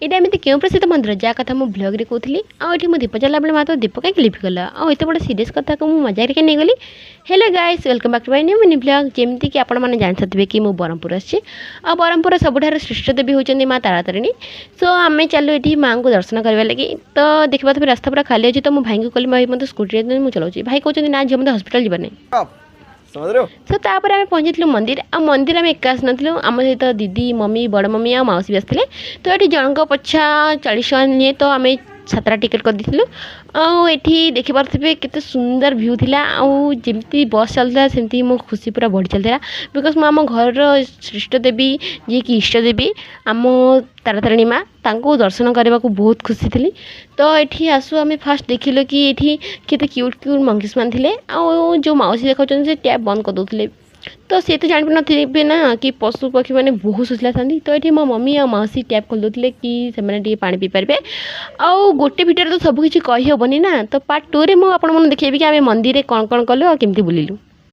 ଏଇଟା ଏମିତି କେଉଁ ପ୍ରସିଦ୍ଧ ମନ୍ଦିର ଯାହା କଥା ମୁଁ ବ୍ଲଗ୍ରେ କହୁଥିଲି ଆଉ ଏଠି ମୁଁ ଦୀପ ଜଳିଲା ବେଳେ ମାତ୍ର ଦୀପ କାହିଁକି ଲିଭିଗଲା ଆଉ ଏତେ ବଡ଼ ସିରିୟସ୍ କଥାକୁ ମୁଁ ମଜାରେ ନେଇଗଲି। Hello guys welcome back to my new mini blog. ଯେମିତିକି ଆପଣମାନେ ଜାଣିଥିବେ କି ମୁଁ ବ୍ରହ୍ମପୁର ଆସିଛି ଆଉ ବ୍ରହ୍ମପୁର ସବୁଠାରୁ ଶ୍ରେଷ୍ଠ ଦେବୀ ହେଉଛନ୍ତି ମା ତାରାତାରିଣୀ। ସୋ ଆମେ ଚାଲୁ ଏଠି ମାଆଙ୍କୁ ଦର୍ଶନ କରିବା ଲାଗି। ତ ଦେଖିପାରୁଥିବେ ରାସ୍ତା ପୁରା ଖାଲି ଅଛି। ତ ମୁଁ ଭାଇଙ୍କୁ କହିଲି ଭାଇ ମୋତେ ସ୍କୁଟିରେ ମୁଁ ଚଲାଉଛି। ଭାଇ କହୁଛନ୍ତି ନା ଝିଅ ମୋତେ ହସ୍ପିଟାଲ ଯିବାର ନାହିଁ। ସो ତାପରେ ଆମେ ପହଞ୍ଚିଥିଲୁ ମନ୍ଦିର ଆଉ ମନ୍ଦିର ଆମେ ଏକା ଆସିନଥିଲୁ ଆମ ସହିତ ଦିଦି ମମ୍ମି ବଡ଼ ମମ୍ମି ଆଉ ମାଉସୀ ବି ଆସିଥିଲେ। ତ ଏଠି ଜଣଙ୍କ ପଛା 40 ଟଙ୍କା ନିଏ ତ ଆମେ 7ଟା ଟିକେଟ୍ କରିଦେଇଥିଲୁ। ଆଉ ଏଠି ଦେଖିପାରୁଥିବେ କେତେ ସୁନ୍ଦର ଭ୍ୟୁ ଥିଲା ଆଉ ଯେମିତି ବସ୍ ଚାଲୁଥିଲା ସେମିତି ମୋ ଖୁସି ପୁରା ବଢ଼ି ଚାଲିଥିଲା। ବିକଜ୍ ମୁଁ ଆମ ଘରର ଶ୍ରେଷ୍ଠ ଦେବୀ ଯିଏକି ଇଷ୍ଟ ଦେବୀ ଆମ ତାରାତାରିଣୀ ମା ତାଙ୍କୁ ଦର୍ଶନ କରିବାକୁ ବହୁତ ଖୁସି ଥିଲି। ତ ଏଠି ଆସୁ ଆମେ ଫାଷ୍ଟ ଦେଖିଲୁ କି ଏଠି କେତେ କ୍ୟୁଟ୍ କ୍ୟୁଟ୍ ମଙ୍କିସ୍ ମାନେ ଥିଲେ ଆଉ ଯେଉଁ ମାଉସୀ ଦେଖାଉଛନ୍ତି ସେ ଟ୍ୟାପ୍ ବନ୍ଦ କରିଦେଉଥିଲେ। ତ ସେ ତ ଜାଣିପାରୁନଥିବେ ନା କି ପଶୁ ପକ୍ଷୀ ମାନେ ବହୁତ ସୁଶୀଳା ଥାନ୍ତି। ତ ଏଠି ମୋ ମମ୍ମି ଆଉ ମାଉସୀ ଟ୍ୟାପ୍ ଖୋଲିଦେଉଥିଲେ କି ସେମାନେ ଟିକେ ପାଣି ପିଇପାରିବେ। ଆଉ ଗୋଟେ ଭିଡ଼ିଓରେ ତ ସବୁ କିଛି କହିହେବନି ନା। ତ ପାର୍ଟ 2ରେ ମୁଁ ଆପଣମାନଙ୍କୁ ଦେଖେଇବି କି ଆମେ ମନ୍ଦିରରେ କ'ଣ କ'ଣ କଲୁ ଆଉ କେମିତି ବୁଲିଲୁ।